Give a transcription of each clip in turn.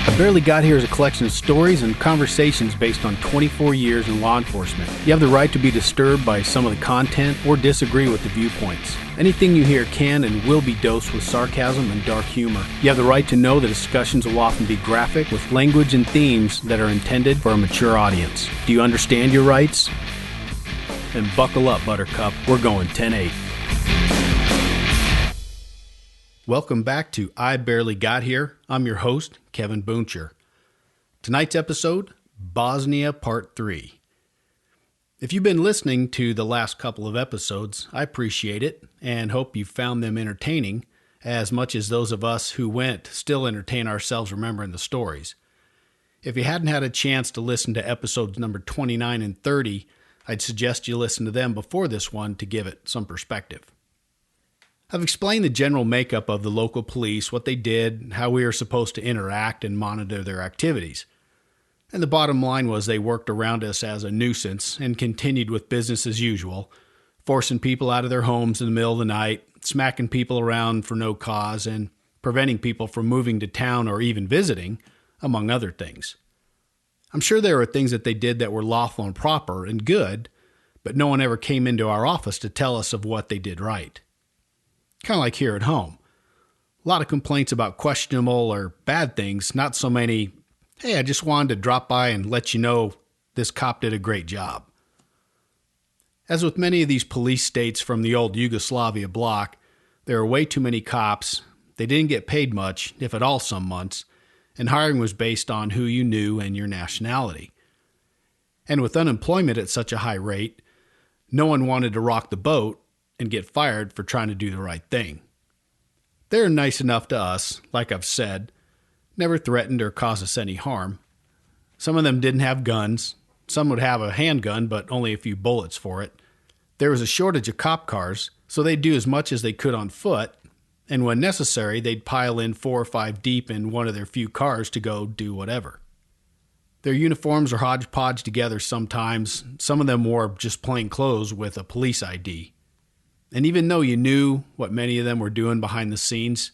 I Barely Got Here is a collection of stories and conversations based on 24 years in law enforcement. You have the right to be disturbed by some of the content or disagree with the viewpoints. Anything you hear can and will be dosed with sarcasm and dark humor. You have the right to know that discussions will often be graphic with language and themes that are intended for a mature audience. Do you understand your rights? Then buckle up, Buttercup. We're going 10-8. Welcome back to I Barely Got Here. I'm your host, Kevin Booncher. Tonight's episode, Bosnia Part 3. If you've been listening to the last couple of episodes, I appreciate it and hope you found them entertaining as much as those of us who went still entertain ourselves remembering the stories. If you hadn't had a chance to listen to episodes number 29 and 30, I'd suggest you listen to them before this one to give it some perspective. I've explained the general makeup of the local police, what they did, how we are supposed to interact and monitor their activities. And the bottom line was they worked around us as a nuisance and continued with business as usual, forcing people out of their homes in the middle of the night, smacking people around for no cause, and preventing people from moving to town or even visiting, among other things. I'm sure there were things that they did that were lawful and proper and good, but no one ever came into our office to tell us of what they did right. Kind of like here at home. A lot of complaints about questionable or bad things, not so many, hey, I just wanted to drop by and let you know this cop did a great job. As with many of these police states from the old Yugoslavia bloc, there are way too many cops, they didn't get paid much, if at all some months, and hiring was based on who you knew and your nationality. And with unemployment at such a high rate, no one wanted to rock the boat and get fired for trying to do the right thing. They're nice enough to us, like I've said, never threatened or caused us any harm. Some of them didn't have guns. Some would have a handgun, but only a few bullets for it. There was a shortage of cop cars, so they'd do as much as they could on foot, and when necessary, they'd pile in 4 or 5 deep in one of their few cars to go do whatever. Their uniforms are hodgepodge together sometimes. Some of them wore just plain clothes with a police ID. And even though you knew what many of them were doing behind the scenes,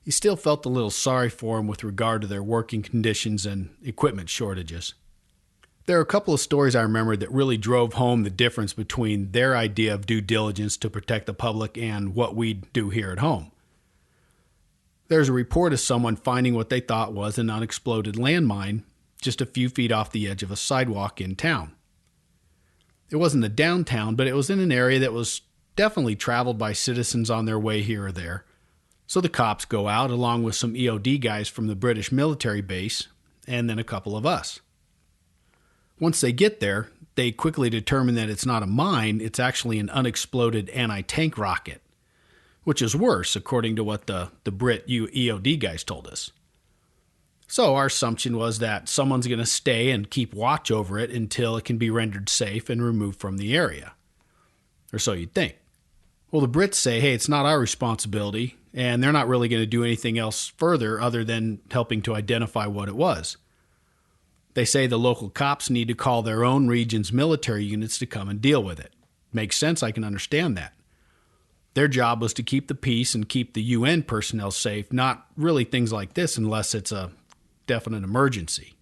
you still felt a little sorry for them with regard to their working conditions and equipment shortages. There are a couple of stories I remember that really drove home the difference between their idea of due diligence to protect the public and what we do here at home. There's a report of someone finding what they thought was an unexploded landmine just a few feet off the edge of a sidewalk in town. It wasn't the downtown, but it was in an area that was definitely traveled by citizens on their way here or there. So the cops go out along with some EOD guys from the British military base and then a couple of us. Once they get there, they quickly determine that it's not a mine, it's actually an unexploded anti-tank rocket, which is worse according to what the Brit EOD guys told us. So our assumption was that someone's going to stay and keep watch over it until it can be rendered safe and removed from the area. Or so you'd think. Well, the Brits say, hey, it's not our responsibility, and they're not really going to do anything else further other than helping to identify what it was. They say the local cops need to call their own region's military units to come and deal with it. Makes sense, I can understand that. Their job was to keep the peace and keep the UN personnel safe, not really things like this unless it's a definite emergency.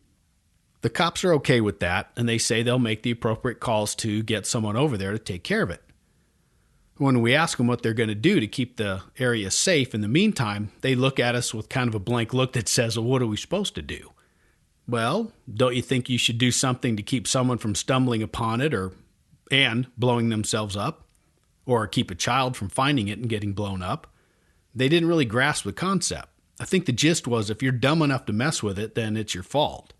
The cops are okay with that, and they say they'll make the appropriate calls to get someone over there to take care of it. When we ask them what they're going to do to keep the area safe in the meantime, they look at us with kind of a blank look that says, well, what are we supposed to do? Well, don't you think you should do something to keep someone from stumbling upon it and blowing themselves up? Or keep a child from finding it and getting blown up? They didn't really grasp the concept. I think the gist was if you're dumb enough to mess with it, then it's your fault.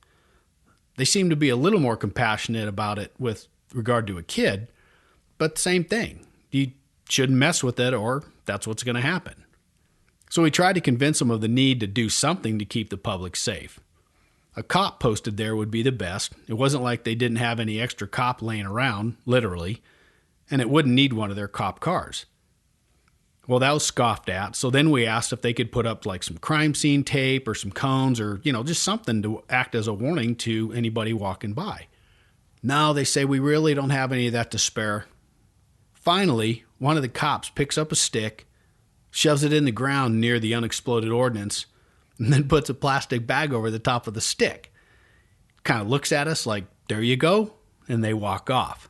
They seem to be a little more compassionate about it with regard to a kid, but same thing. You shouldn't mess with it or that's what's going to happen. So we tried to convince them of the need to do something to keep the public safe. A cop posted there would be the best. It wasn't like they didn't have any extra cop laying around, literally, and it wouldn't need one of their cop cars. Well, that was scoffed at, so then we asked if they could put up like some crime scene tape or some cones or, just something to act as a warning to anybody walking by. No, they say we really don't have any of that to spare. Finally, one of the cops picks up a stick, shoves it in the ground near the unexploded ordnance, and then puts a plastic bag over the top of the stick. Kind of looks at us like, there you go, and they walk off.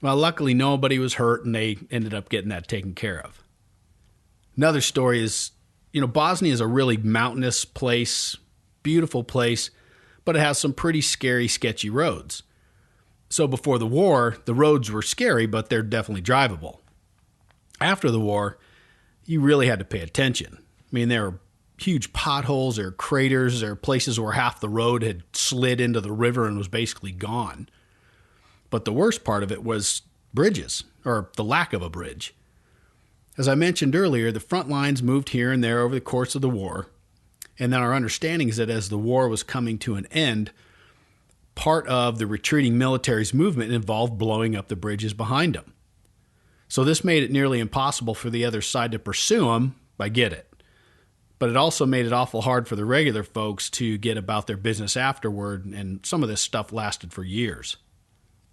Well, luckily nobody was hurt, and they ended up getting that taken care of. Another story is, Bosnia is a really mountainous place, beautiful place, but it has some pretty scary, sketchy roads. So before the war, the roads were scary, but they're definitely drivable. After the war, you really had to pay attention. I mean, there were huge potholes, there were craters, there were places where half the road had slid into the river and was basically gone. But the worst part of it was bridges, or the lack of a bridge. As I mentioned earlier, the front lines moved here and there over the course of the war, and then our understanding is that as the war was coming to an end, part of the retreating military's movement involved blowing up the bridges behind them. So this made it nearly impossible for the other side to pursue them. I get it. But it also made it awful hard for the regular folks to get about their business afterward, and some of this stuff lasted for years.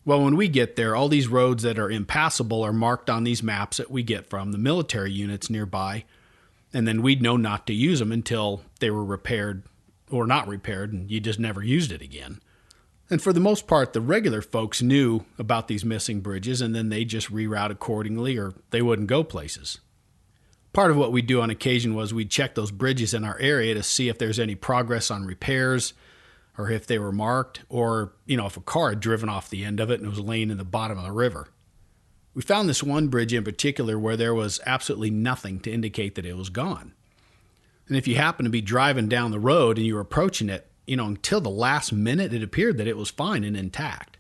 Well, when we get there, all these roads that are impassable are marked on these maps that we get from the military units nearby, and then we'd know not to use them until they were repaired or not repaired, and you just never used it again. And for the most part, the regular folks knew about these missing bridges, and then they just reroute accordingly, or they wouldn't go places. Part of what we'd do on occasion was we'd check those bridges in our area to see if there's any progress on repairs, or if they were marked, or, if a car had driven off the end of it and was laying in the bottom of the river. We found this one bridge in particular where there was absolutely nothing to indicate that it was gone. And if you happen to be driving down the road and you were approaching it, until the last minute, it appeared that it was fine and intact.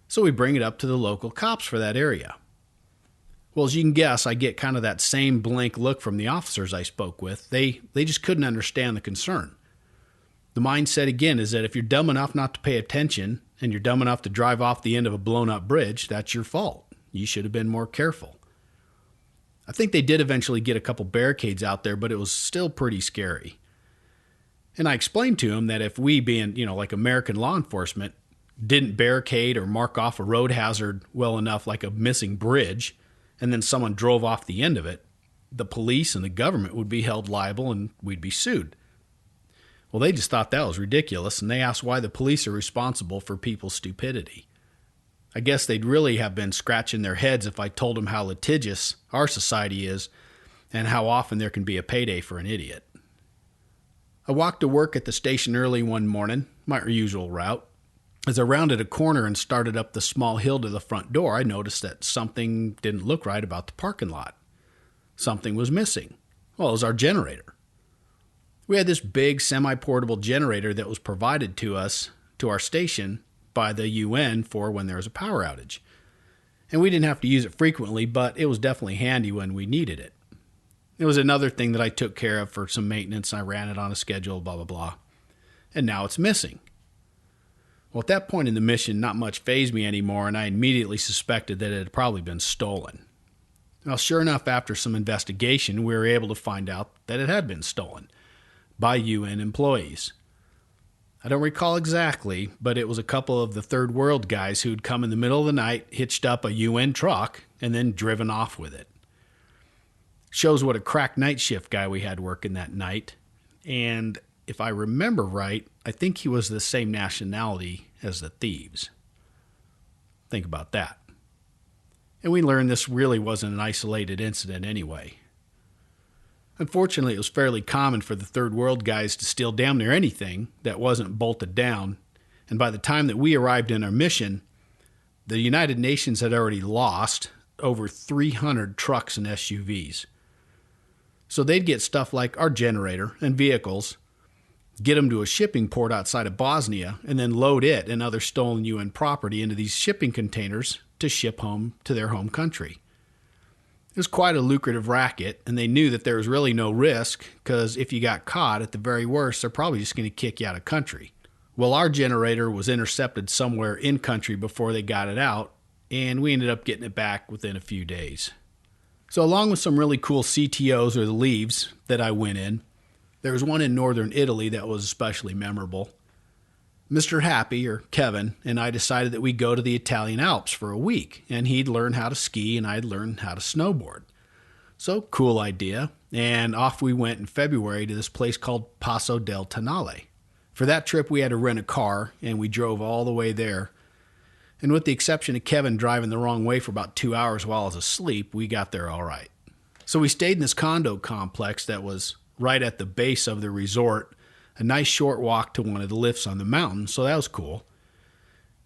So we bring it up to the local cops for that area. Well, as you can guess, I get kind of that same blank look from the officers I spoke with. They just couldn't understand the concern. The mindset, again, is that if you're dumb enough not to pay attention and you're dumb enough to drive off the end of a blown-up bridge, that's your fault. You should have been more careful. I think they did eventually get a couple barricades out there, but it was still pretty scary. And I explained to him that if we, being, like American law enforcement, didn't barricade or mark off a road hazard well enough, like a missing bridge, and then someone drove off the end of it, the police and the government would be held liable and we'd be sued. Well, they just thought that was ridiculous, and they asked why the police are responsible for people's stupidity. I guess they'd really have been scratching their heads if I told them how litigious our society is and how often there can be a payday for an idiot. I walked to work at the station early one morning, my usual route. As I rounded a corner and started up the small hill to the front door, I noticed that something didn't look right about the parking lot. Something was missing. Well, it was our generator. We had this big semi-portable generator that was provided to us, to our station, by the UN for when there was a power outage. And we didn't have to use it frequently, but it was definitely handy when we needed it. It was another thing that I took care of for some maintenance. I ran it on a schedule, blah, blah, blah. And now it's missing. Well, at that point in the mission, not much fazed me anymore, and I immediately suspected that it had probably been stolen. Well, sure enough, after some investigation, we were able to find out that it had been stolen by UN employees. I don't recall exactly, but it was a couple of the third world guys who'd come in the middle of the night, hitched up a UN truck, and then driven off with it. Shows what a crack night shift guy we had working that night. And if I remember right, I think he was the same nationality as the thieves. Think about that. And we learned this really wasn't an isolated incident anyway. Unfortunately, it was fairly common for the third world guys to steal damn near anything that wasn't bolted down. And by the time that we arrived in our mission, the United Nations had already lost over 300 trucks and SUVs. So they'd get stuff like our generator and vehicles, get them to a shipping port outside of Bosnia, and then load it and other stolen UN property into these shipping containers to ship home to their home country. It was quite a lucrative racket, and they knew that there was really no risk, because if you got caught, at the very worst, they're probably just going to kick you out of country. Well, our generator was intercepted somewhere in country before they got it out, and we ended up getting it back within a few days. So along with some really cool CTOs, or the leaves, that I went in, there was one in northern Italy that was especially memorable. Mr. Happy, or Kevin, and I decided that we'd go to the Italian Alps for a week, and he'd learn how to ski and I'd learn how to snowboard. So, cool idea. And off we went in February to this place called Paso del Tonale. For that trip, we had to rent a car, and we drove all the way there. And with the exception of Kevin driving the wrong way for about 2 hours while I was asleep, we got there all right. So we stayed in this condo complex that was right at the base of the resort, a nice short walk to one of the lifts on the mountain, so that was cool.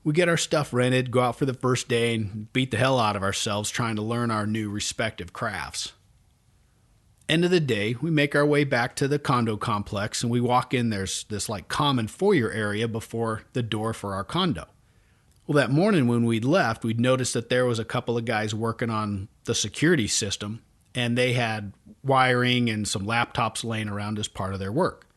We get our stuff rented, go out for the first day, and beat the hell out of ourselves trying to learn our new respective crafts. End of the day, we make our way back to the condo complex, and we walk in. There's this like common foyer area before the door for our condo. Well, that morning when we'd left, we'd noticed that there was a couple of guys working on the security system, and they had wiring and some laptops laying around as part of their work.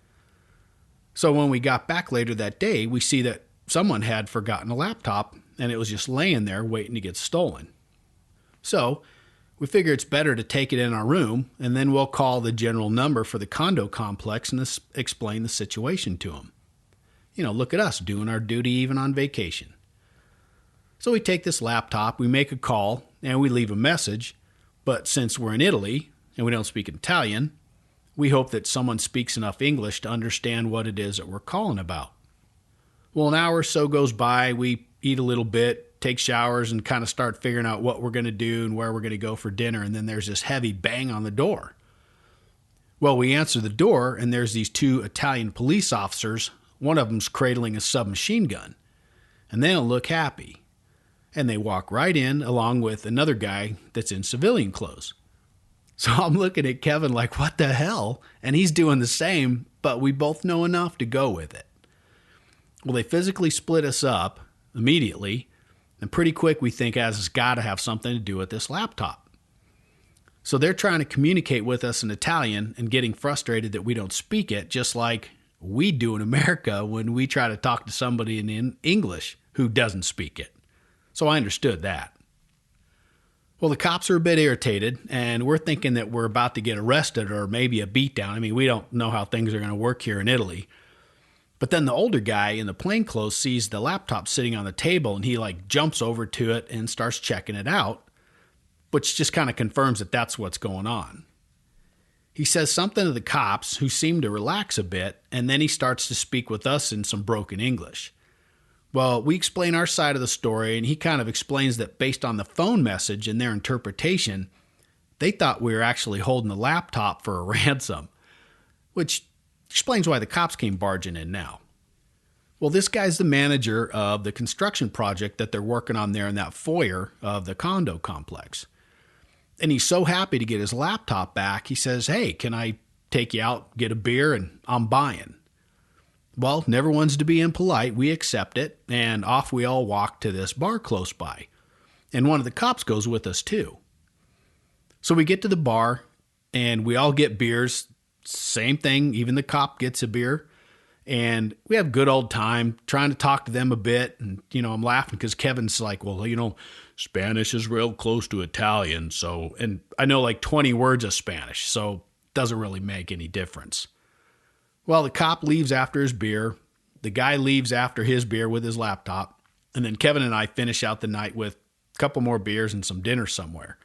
So when we got back later that day, we see that someone had forgotten a laptop, and it was just laying there waiting to get stolen. So we figure it's better to take it in our room, and then we'll call the general number for the condo complex and explain the situation to them. Look at us doing our duty even on vacation. So we take this laptop, we make a call, and we leave a message. But since we're in Italy and we don't speak Italian, we hope that someone speaks enough English to understand what it is that we're calling about. Well, an hour or so goes by, we eat a little bit, take showers, and kind of start figuring out what we're going to do and where we're going to go for dinner, and then there's this heavy bang on the door. Well, we answer the door, and there's these two Italian police officers. One of them's cradling a submachine gun, and they don't look happy. And they walk right in along with another guy that's in civilian clothes. So I'm looking at Kevin like, what the hell? And he's doing the same, but we both know enough to go with it. Well, they physically split us up immediately, and pretty quick we think it's got to have something to do with this laptop. So they're trying to communicate with us in Italian and getting frustrated that we don't speak it, just like we do in America when we try to talk to somebody in English who doesn't speak it. So I understood that. Well, the cops are a bit irritated, and we're thinking that we're about to get arrested or maybe a beatdown. I mean, we don't know how things are going to work here in Italy. But then the older guy in the plainclothes sees the laptop sitting on the table, and he jumps over to it and starts checking it out, which just kind of confirms that that's what's going on. He says something to the cops, who seem to relax a bit, and then he starts to speak with us in some broken English. Well, we explain our side of the story, and he kind of explains that based on the phone message and their interpretation, they thought we were actually holding the laptop for a ransom, which explains why the cops came barging in now. Well, this guy's the manager of the construction project that they're working on there in that foyer of the condo complex. And he's so happy to get his laptop back, he says, "Hey, can I take you out, get a beer, and I'm buying." Well, never one's to be impolite. We accept it, and off we all walk to this bar close by. And one of the cops goes with us too. So we get to the bar, and we all get beers. Same thing, even the cop gets a beer. And we have a good old time trying to talk to them a bit. And, I'm laughing because Kevin's like, well, Spanish is real close to Italian. So, and I know 20 words of Spanish, so it doesn't really make any difference. Well, the cop leaves after his beer. The guy leaves after his beer with his laptop. And then Kevin and I finish out the night with a couple more beers and some dinner somewhere.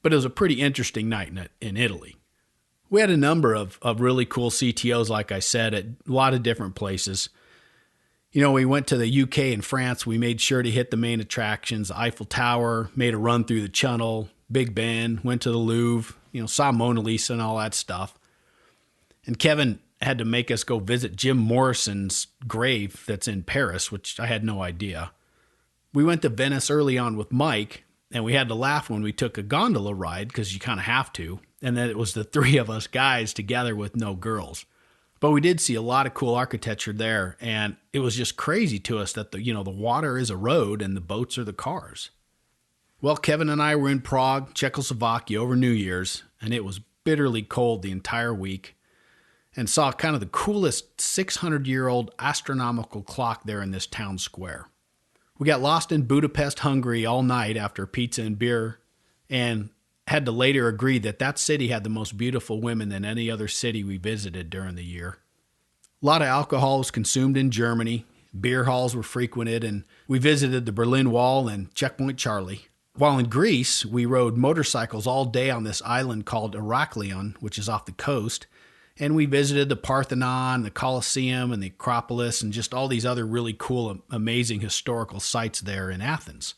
But it was a pretty interesting night in Italy. We had a number of really cool CTOs, like I said, at a lot of different places. We went to the UK and France. We made sure to hit the main attractions, the Eiffel Tower, made a run through the Channel, Big Ben, went to the Louvre, saw Mona Lisa and all that stuff. And Kevin had to make us go visit Jim Morrison's grave that's in Paris, which I had no idea. We went to Venice early on with Mike, and we had to laugh when we took a gondola ride because you kind of have to. And then it was the three of us guys together with no girls. But we did see a lot of cool architecture there, and it was just crazy to us that the water is a road and the boats are the cars. Well, Kevin and I were in Prague, Czechoslovakia over New Year's, and it was bitterly cold the entire week, and saw kind of the coolest 600-year-old astronomical clock there in this town square. We got lost in Budapest, Hungary all night after pizza and beer, and had to later agree that city had the most beautiful women than any other city we visited during the year. A lot of alcohol was consumed in Germany. Beer halls were frequented, and we visited the Berlin Wall and Checkpoint Charlie. While in Greece, we rode motorcycles all day on this island called Heraklion, which is off the coast. And we visited the Parthenon, the Colosseum, and the Acropolis, and just all these other really cool, amazing historical sites there in Athens.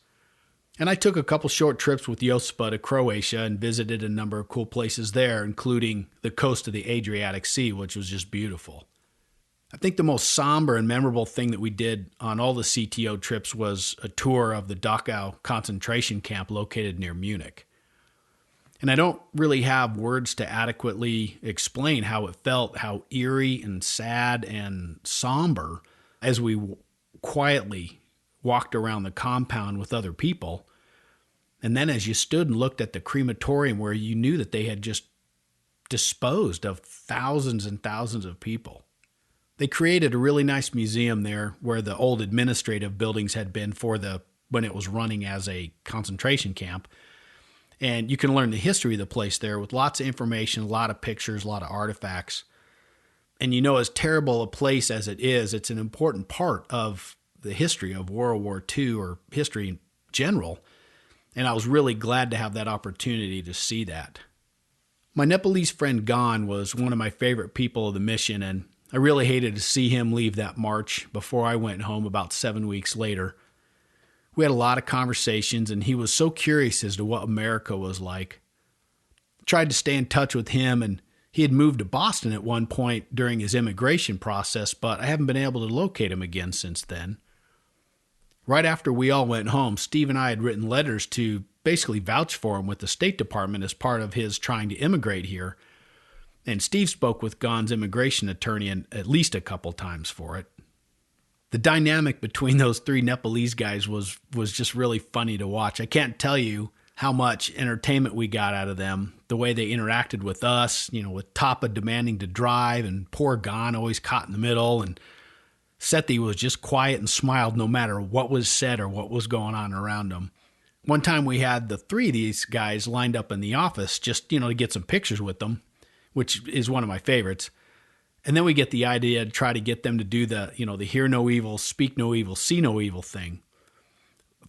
And I took a couple short trips with Jospa to Croatia and visited a number of cool places there, including the coast of the Adriatic Sea, which was just beautiful. I think the most somber and memorable thing that we did on all the CTO trips was a tour of the Dachau concentration camp located near Munich. And I don't really have words to adequately explain how it felt, how eerie and sad and somber as we quietly walked around the compound with other people. And then as you stood and looked at the crematorium where you knew that they had just disposed of thousands and thousands of people. They created a really nice museum there where the old administrative buildings had been when it was running as a concentration camp. And you can learn the history of the place there with lots of information, a lot of pictures, a lot of artifacts. And as terrible a place as it is, it's an important part of the history of World War II or history in general. And I was really glad to have that opportunity to see that. My Nepalese friend Gon was one of my favorite people of the mission, and I really hated to see him leave that March before I went home about 7 weeks later. We had a lot of conversations, and he was so curious as to what America was like. I tried to stay in touch with him, and he had moved to Boston at one point during his immigration process, but I haven't been able to locate him again since then. Right after we all went home, Steve and I had written letters to basically vouch for him with the State Department as part of his trying to immigrate here. And Steve spoke with Gon's immigration attorney at least a couple times for it. The dynamic between those three Nepalese guys was just really funny to watch. I can't tell you how much entertainment we got out of them, the way they interacted with us, with Tapa demanding to drive and poor Gon always caught in the middle, and Sethi was just quiet and smiled no matter what was said or what was going on around him. One time we had the three of these guys lined up in the office just, to get some pictures with them, which is one of my favorites. And then we get the idea to try to get them to do the hear no evil, speak no evil, see no evil thing.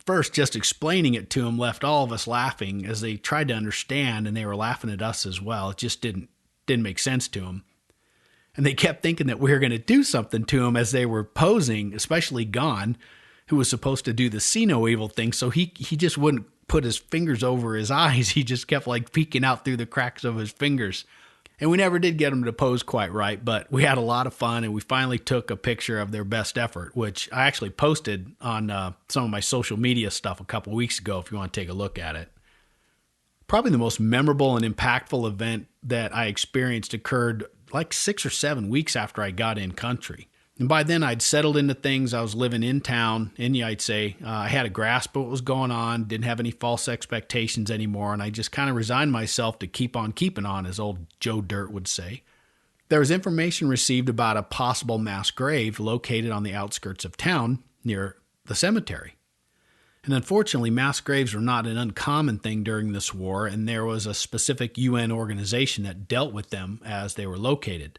First, just explaining it to them left all of us laughing as they tried to understand, and they were laughing at us as well. It just didn't make sense to them. And they kept thinking that we were going to do something to him as they were posing, especially Gon, who was supposed to do the see no evil thing. So he just wouldn't put his fingers over his eyes. He just kept peeking out through the cracks of his fingers. And we never did get him to pose quite right, but we had a lot of fun, and we finally took a picture of their best effort, which I actually posted on some of my social media stuff a couple weeks ago if you want to take a look at it. Probably the most memorable and impactful event that I experienced occurred 6 or 7 weeks after I got in country. And by then I'd settled into things. I was living in town, and I'd say I had a grasp of what was going on, didn't have any false expectations anymore, and I just kind of resigned myself to keep on keeping on, as old Joe Dirt would say. There was information received about a possible mass grave located on the outskirts of town near the cemetery. And unfortunately, mass graves were not an uncommon thing during this war, and there was a specific UN organization that dealt with them as they were located.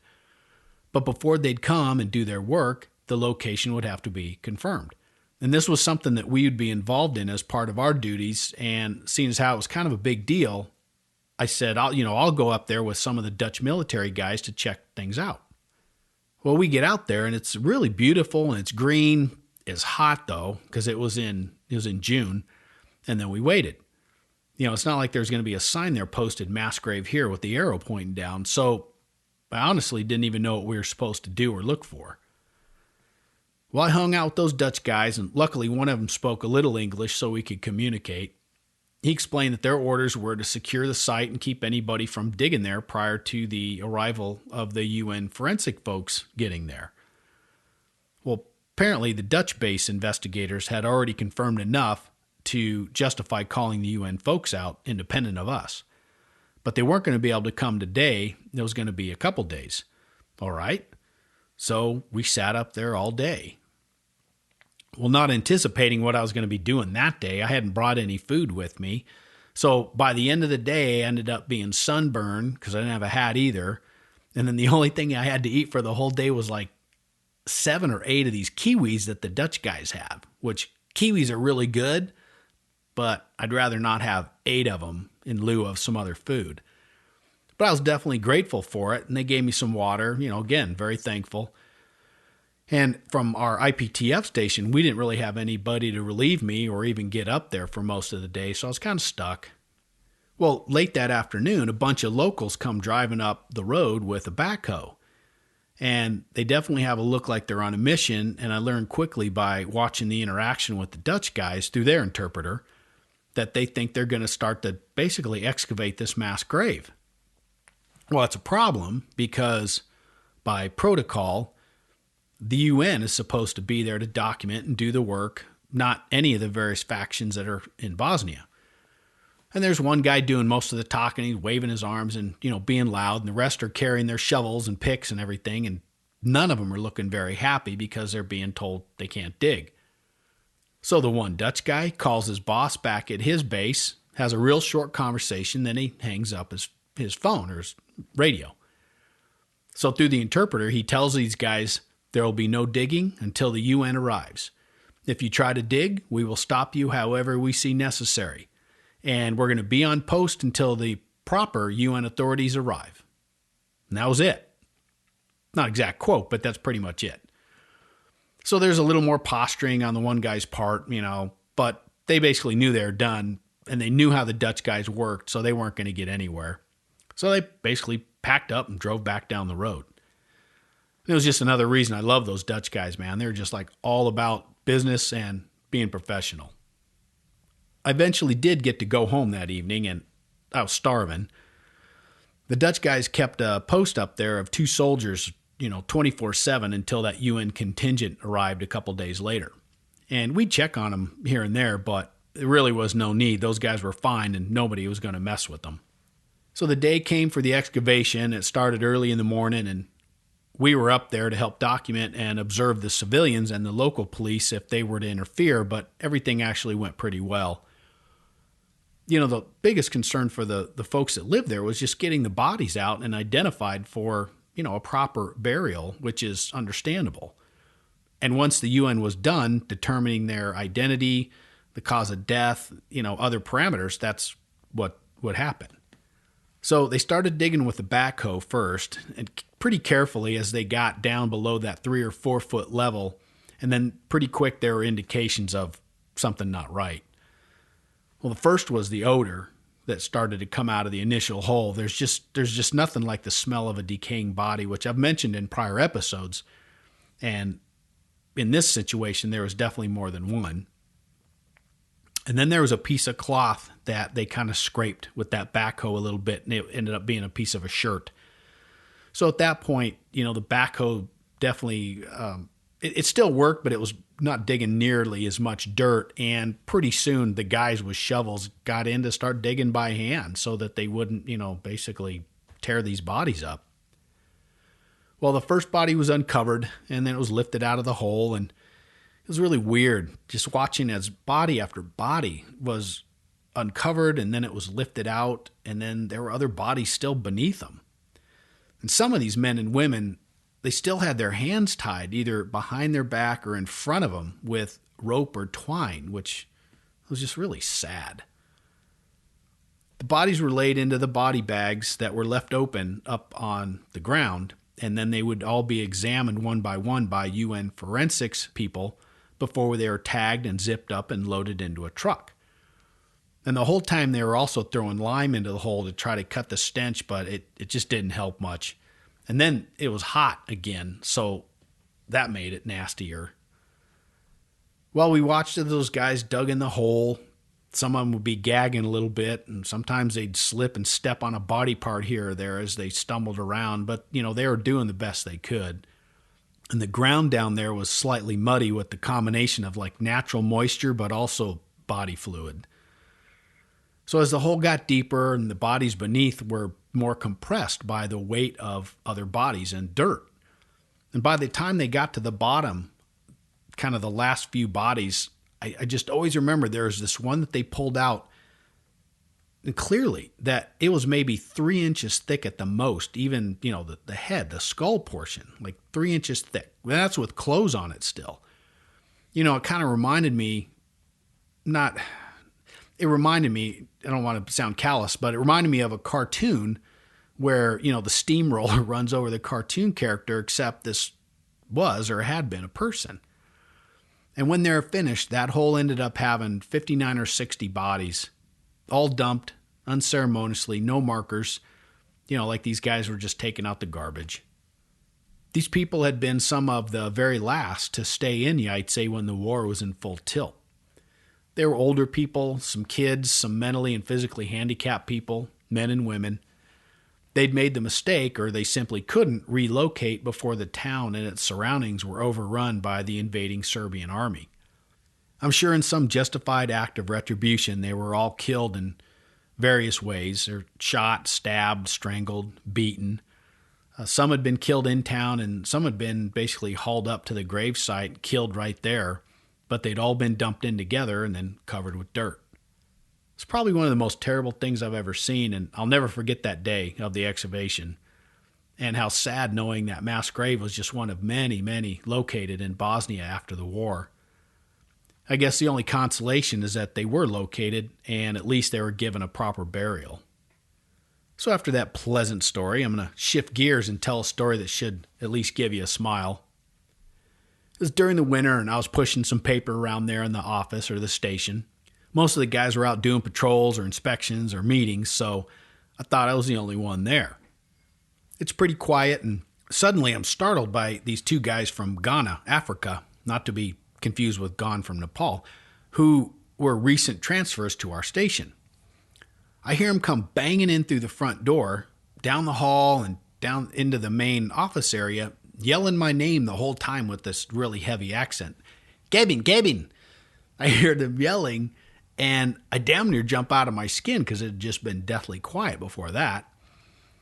But before they'd come and do their work, the location would have to be confirmed. And this was something that we would be involved in as part of our duties, and seeing as how it was kind of a big deal, I said, I'll go up there with some of the Dutch military guys to check things out. Well, we get out there, and it's really beautiful, and it's green. It's hot, though, because it was in June, and then we waited. It's not like there's going to be a sign there posted, mass grave here, with the arrow pointing down. So I honestly didn't even know what we were supposed to do or look for. Well, I hung out with those Dutch guys, and luckily one of them spoke a little English so we could communicate. He explained that their orders were to secure the site and keep anybody from digging there prior to the arrival of the UN forensic folks getting there. Well, apparently the Dutch base investigators had already confirmed enough to justify calling the UN folks out independent of us. But they weren't going to be able to come today. It was going to be a couple days. All right. So we sat up there all day. Well, not anticipating what I was going to be doing that day, I hadn't brought any food with me. So by the end of the day, I ended up being sunburned because I didn't have a hat either. And then the only thing I had to eat for the whole day was 7 or 8 of these kiwis that the Dutch guys have, which kiwis are really good, but I'd rather not have 8 of them in lieu of some other food. But I was definitely grateful for it, and they gave me some water, again, very thankful. And from our IPTF station, we didn't really have anybody to relieve me or even get up there for most of the day, so I was kind of stuck. Well, late that afternoon, a bunch of locals come driving up the road with a backhoe. And they definitely have a look like they're on a mission, and I learned quickly by watching the interaction with the Dutch guys through their interpreter that they think they're going to start to basically excavate this mass grave. Well, it's a problem because by protocol, the UN is supposed to be there to document and do the work, not any of the various factions that are in Bosnia. And there's one guy doing most of the talking. He's waving his arms and, being loud. And the rest are carrying their shovels and picks and everything. And none of them are looking very happy because they're being told they can't dig. So the one Dutch guy calls his boss back at his base, has a real short conversation, then he hangs up his phone or his radio. So through the interpreter, he tells these guys there will be no digging until the UN arrives. If you try to dig, we will stop you however we see necessary. And we're going to be on post until the proper UN authorities arrive. And that was it. Not exact quote, but that's pretty much it. So there's a little more posturing on the one guy's part, but they basically knew they were done, and they knew how the Dutch guys worked, so they weren't going to get anywhere. So they basically packed up and drove back down the road. It was just another reason I love those Dutch guys, man. They're just like all about business and being professional. I eventually did get to go home that evening, and I was starving. The Dutch guys kept a post up there of 2 soldiers, 24/7 until that UN contingent arrived a couple days later. And we'd check on them here and there, but there really was no need. Those guys were fine, and nobody was going to mess with them. So the day came for the excavation. It started early in the morning, and we were up there to help document and observe the civilians and the local police if they were to interfere, but everything actually went pretty well. The biggest concern for the folks that lived there was just getting the bodies out and identified for, a proper burial, which is understandable. And once the UN was done determining their identity, the cause of death, other parameters, that's what would happen. So they started digging with the backhoe first, and pretty carefully as they got down below that 3 or 4 foot level, and then pretty quick there were indications of something not right. Well, the first was the odor that started to come out of the initial hole. There's just nothing like the smell of a decaying body, which I've mentioned in prior episodes. And in this situation, there was definitely more than one. And then there was a piece of cloth that they kind of scraped with that backhoe a little bit, and it ended up being a piece of a shirt. So at that point, the backhoe definitely, it still worked, but it was not digging nearly as much dirt. And pretty soon the guys with shovels got in to start digging by hand so that they wouldn't, basically tear these bodies up. Well, the first body was uncovered, and then it was lifted out of the hole, and it was really weird just watching as body after body was uncovered, and then it was lifted out, and then there were other bodies still beneath them. And some of these men and women, they still had their hands tied either behind their back or in front of them with rope or twine, which was just really sad. The bodies were laid into the body bags that were left open up on the ground, and then they would all be examined one by UN forensics people before they were tagged and zipped up and loaded into a truck. And the whole time they were also throwing lime into the hole to try to cut the stench, but it just didn't help much. And then it was hot again, so that made it nastier. Well, we watched as those guys dug in the hole. Some of them would be gagging a little bit, and sometimes they'd slip and step on a body part here or there as they stumbled around, but, they were doing the best they could. And the ground down there was slightly muddy with the combination of like natural moisture, but also body fluid. So as the hole got deeper and the bodies beneath were more compressed by the weight of other bodies and dirt. And by the time they got to the bottom, kind of the last few bodies, I just always remember there was this one that they pulled out, and clearly that it was maybe 3 inches thick at the most, even, the head, the skull portion, like 3 inches thick. That's with clothes on it still. It kind of reminded me, it reminded me, I don't want to sound callous, but it reminded me of a cartoon where, the steamroller runs over the cartoon character, except this was or had been a person. And when they're finished, that hole ended up having 59 or 60 bodies, all dumped unceremoniously, no markers, like these guys were just taking out the garbage. These people had been some of the very last to stay in Yaitse when the war was in full tilt. They were older people, some kids, some mentally and physically handicapped people, men and women. They'd made the mistake, or they simply couldn't, relocate before the town and its surroundings were overrun by the invading Serbian army. I'm sure in some justified act of retribution, they were all killed in various ways. They're shot, stabbed, strangled, beaten. Some had been killed in town, and some had been basically hauled up to the gravesite, killed right there, but they'd all been dumped in together and then covered with dirt. It's probably one of the most terrible things I've ever seen, and I'll never forget that day of the excavation, and how sad knowing that mass grave was just one of many, many located in Bosnia after the war. I guess the only consolation is that they were located, and at least they were given a proper burial. So after that pleasant story, I'm going to shift gears and tell a story that should at least give you a smile. It was during the winter, and I was pushing some paper around there in the office or the station. Most of the guys were out doing patrols or inspections or meetings, so I thought I was the only one there. It's pretty quiet, and suddenly I'm startled by these two guys from Ghana, Africa, not to be confused with Gone from Nepal, who were recent transfers to our station. I hear them come banging in through the front door, down the hall, and down into the main office area, yelling my name the whole time with this really heavy accent. Gavin, Gavin! I hear them yelling, and I damn near jump out of my skin because it had just been deathly quiet before that.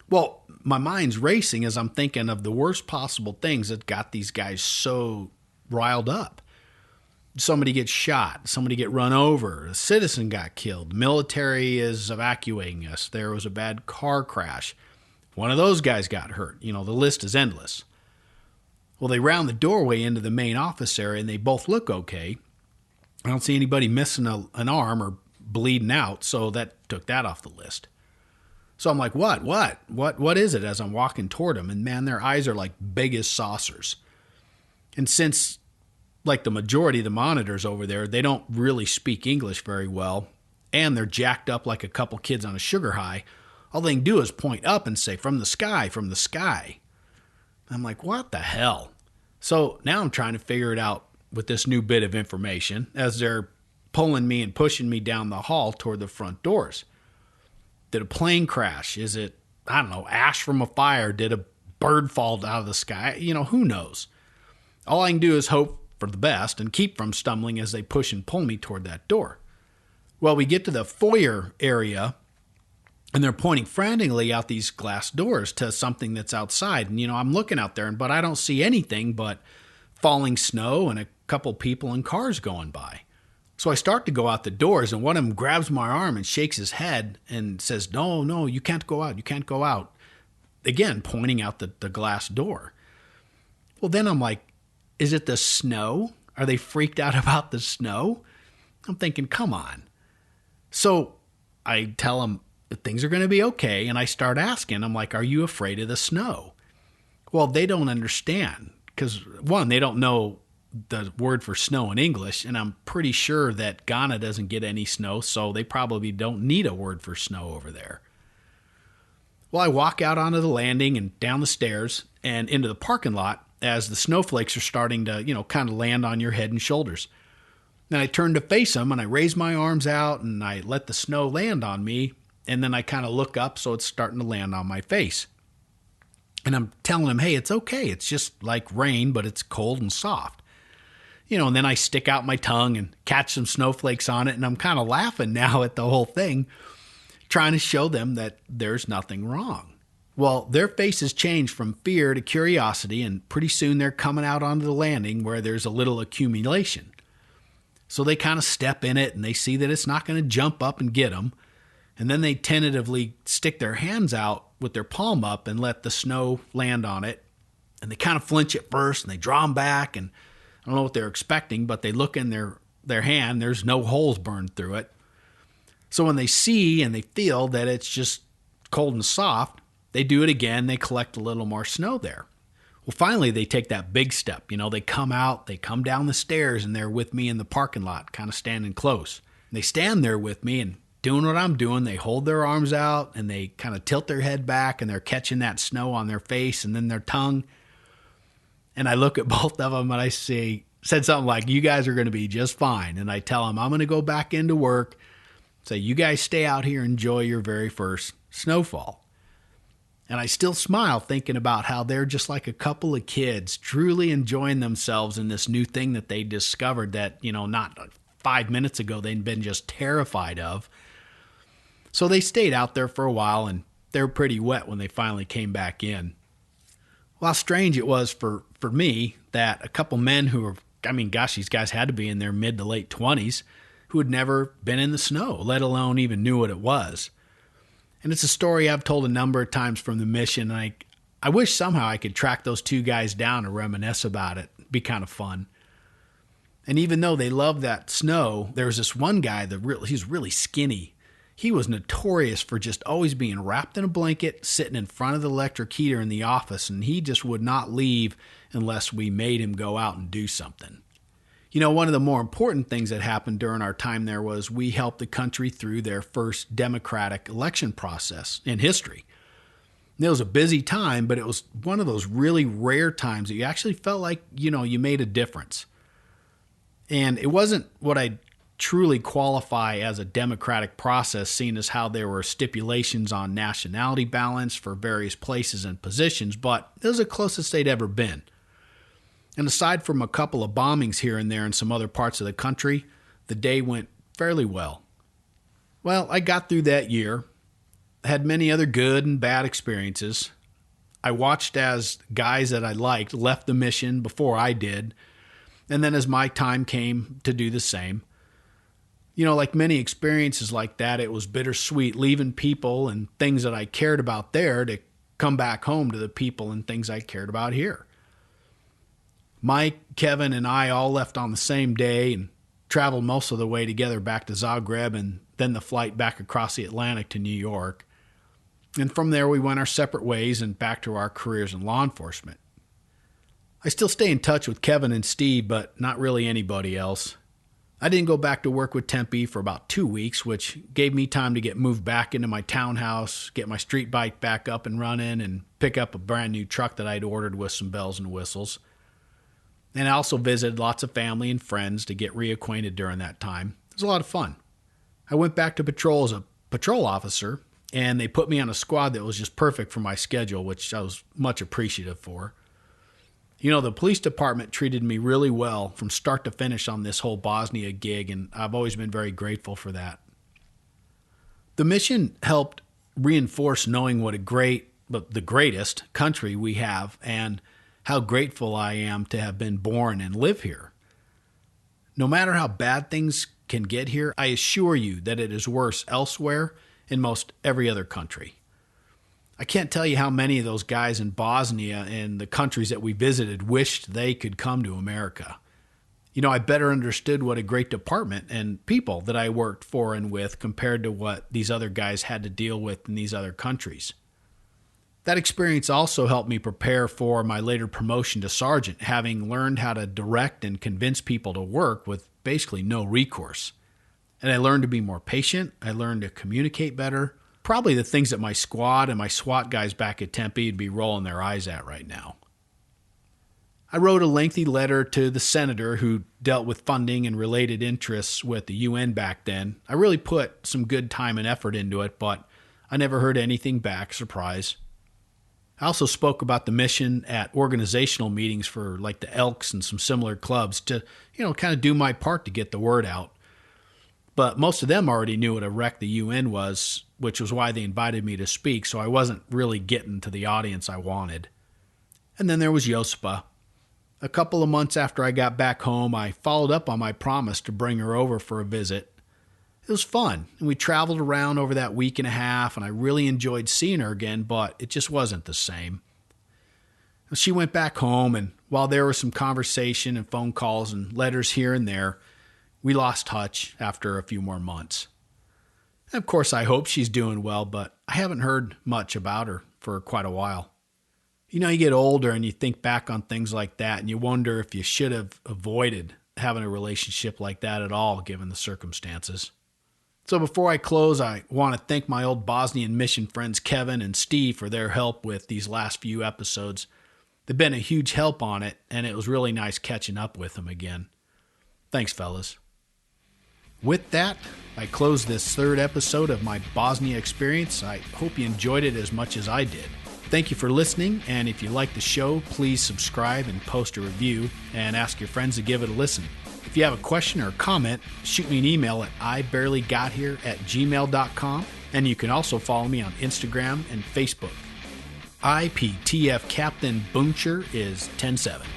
Well, my mind's racing as I'm thinking of the worst possible things that got these guys so riled up. Somebody gets shot, somebody get run over, a citizen got killed, military is evacuating us, there was a bad car crash, one of those guys got hurt. The list is endless. Well, they round the doorway into the main office area, and they both look okay. I don't see anybody missing an arm or bleeding out, so that took that off the list. So I'm like, what is it, as I'm walking toward them? And man, their eyes are like big as saucers. And since like the majority of the monitors over there, they don't really speak English very well, and they're jacked up like a couple kids on a sugar high, all they can do is point up and say, from the sky, from the sky. I'm like, what the hell? So now I'm trying to figure it out with this new bit of information as they're pulling me and pushing me down the hall toward the front doors. Did a plane crash? Is it, I don't know, ash from a fire? Did a bird fall out of the sky? Who knows? All I can do is hope for the best and keep from stumbling as they push and pull me toward that door. Well, we get to the foyer area, and they're pointing frantically out these glass doors to something that's outside. And, I'm looking out there, but I don't see anything but falling snow and a couple people and cars going by. So I start to go out the doors, and one of them grabs my arm and shakes his head and says, no, you can't go out, you can't go out. Again, pointing out the glass door. Well, then I'm like, is it the snow? Are they freaked out about the snow? I'm thinking, come on. So I tell them that things are going to be okay, and I start asking, I'm like, are you afraid of the snow? Well, they don't understand because, one, they don't know the word for snow in English, and I'm pretty sure that Ghana doesn't get any snow, so they probably don't need a word for snow over there. Well, I walk out onto the landing and down the stairs and into the parking lot as the snowflakes are starting to, kind of land on your head and shoulders. Then I turn to face them, and I raise my arms out, and I let the snow land on me, and then I kind of look up so it's starting to land on my face. And I'm telling them, hey, it's okay. It's just like rain, but it's cold and soft. And then I stick out my tongue and catch some snowflakes on it, and I'm kind of laughing now at the whole thing, trying to show them that there's nothing wrong. Well, their faces change from fear to curiosity, and pretty soon they're coming out onto the landing where there's a little accumulation. So they kind of step in it, and they see that it's not going to jump up and get them. And then they tentatively stick their hands out with their palm up and let the snow land on it. And they kind of flinch at first, and they draw them back, and I don't know what they're expecting, but they look in their hand. There's no holes burned through it. So when they see and they feel that it's just cold and soft, they do it again. They collect a little more snow there. Well, finally, they take that big step. They come out, they come down the stairs, and they're with me in the parking lot, kind of standing close. And they stand there with me and doing what I'm doing. They hold their arms out and they kind of tilt their head back, and they're catching that snow on their face and then their tongue. And I look at both of them and I said something like, "You guys are going to be just fine." And I tell them, "I'm going to go back into work. So you guys stay out here and enjoy your very first snowfall." And I still smile thinking about how they're just like a couple of kids truly enjoying themselves in this new thing that they discovered that, not 5 minutes ago they'd been just terrified of. So they stayed out there for a while, and they were pretty wet when they finally came back in. Well, how strange it was for me that a couple men who were, these guys had to be in their mid to late 20s, who had never been in the snow, let alone even knew what it was. And it's a story I've told a number of times from the mission. And I wish somehow I could track those two guys down and reminisce about it. It'd be kind of fun. And even though they loved that snow, there was this one guy he's really skinny. He was notorious for just always being wrapped in a blanket, sitting in front of the electric heater in the office, and he just would not leave unless we made him go out and do something. One of the more important things that happened during our time there was we helped the country through their first democratic election process in history. And it was a busy time, but it was one of those really rare times that you actually felt like, you made a difference. And it wasn't what I'd truly qualify as a democratic process, seeing as how there were stipulations on nationality balance for various places and positions, but it was the closest they'd ever been. And aside from a couple of bombings here and there in some other parts of the country, the day went fairly well. Well, I got through that year, had many other good and bad experiences. I watched as guys that I liked left the mission before I did, and then as my time came to do the same. Like many experiences like that, it was bittersweet leaving people and things that I cared about there to come back home to the people and things I cared about here. Mike, Kevin, and I all left on the same day and traveled most of the way together back to Zagreb and then the flight back across the Atlantic to New York. And from there, we went our separate ways and back to our careers in law enforcement. I still stay in touch with Kevin and Steve, but not really anybody else. I didn't go back to work with Tempe for about 2 weeks, which gave me time to get moved back into my townhouse, get my street bike back up and running, and pick up a brand new truck that I'd ordered with some bells and whistles. And I also visited lots of family and friends to get reacquainted during that time. It was a lot of fun. I went back to patrol as a patrol officer, and they put me on a squad that was just perfect for my schedule, which I was much appreciative for. The police department treated me really well from start to finish on this whole Bosnia gig, and I've always been very grateful for that. The mission helped reinforce knowing what the greatest country we have, and how grateful I am to have been born and live here. No matter how bad things can get here, I assure you that it is worse elsewhere in most every other country. I can't tell you how many of those guys in Bosnia and the countries that we visited wished they could come to America. I better understood what a great department and people that I worked for and with compared to what these other guys had to deal with in these other countries. That experience also helped me prepare for my later promotion to sergeant, having learned how to direct and convince people to work with basically no recourse. And I learned to be more patient. I learned to communicate better. Probably the things that my squad and my SWAT guys back at Tempe would be rolling their eyes at right now. I wrote a lengthy letter to the senator who dealt with funding and related interests with the UN back then. I really put some good time and effort into it, but I never heard anything back. Surprise. I also spoke about the mission at organizational meetings for like the Elks and some similar clubs to, kind of do my part to get the word out. But most of them already knew what a wreck the UN was, which was why they invited me to speak, so I wasn't really getting to the audience I wanted. And then there was Jospa. A couple of months after I got back home, I followed up on my promise to bring her over for a visit. It was fun, and we traveled around over that week and a half, and I really enjoyed seeing her again, but it just wasn't the same. She went back home, and while there was some conversation and phone calls and letters here and there, we lost touch after a few more months. Of course, I hope she's doing well, but I haven't heard much about her for quite a while. You know, you get older and you think back on things like that and you wonder if you should have avoided having a relationship like that at all, given the circumstances. So before I close, I want to thank my old Bosnian mission friends Kevin and Steve for their help with these last few episodes. They've been a huge help on it, and it was really nice catching up with them again. Thanks, fellas. With that, I close this third episode of my Bosnia experience. I hope you enjoyed it as much as I did. Thank you for listening, and if you like the show, please subscribe and post a review, and ask your friends to give it a listen. If you have a question or comment, shoot me an email at ibarelyGotHere@gmail.com, and you can also follow me on Instagram and Facebook. IPTF Captain Buncher is 10-7.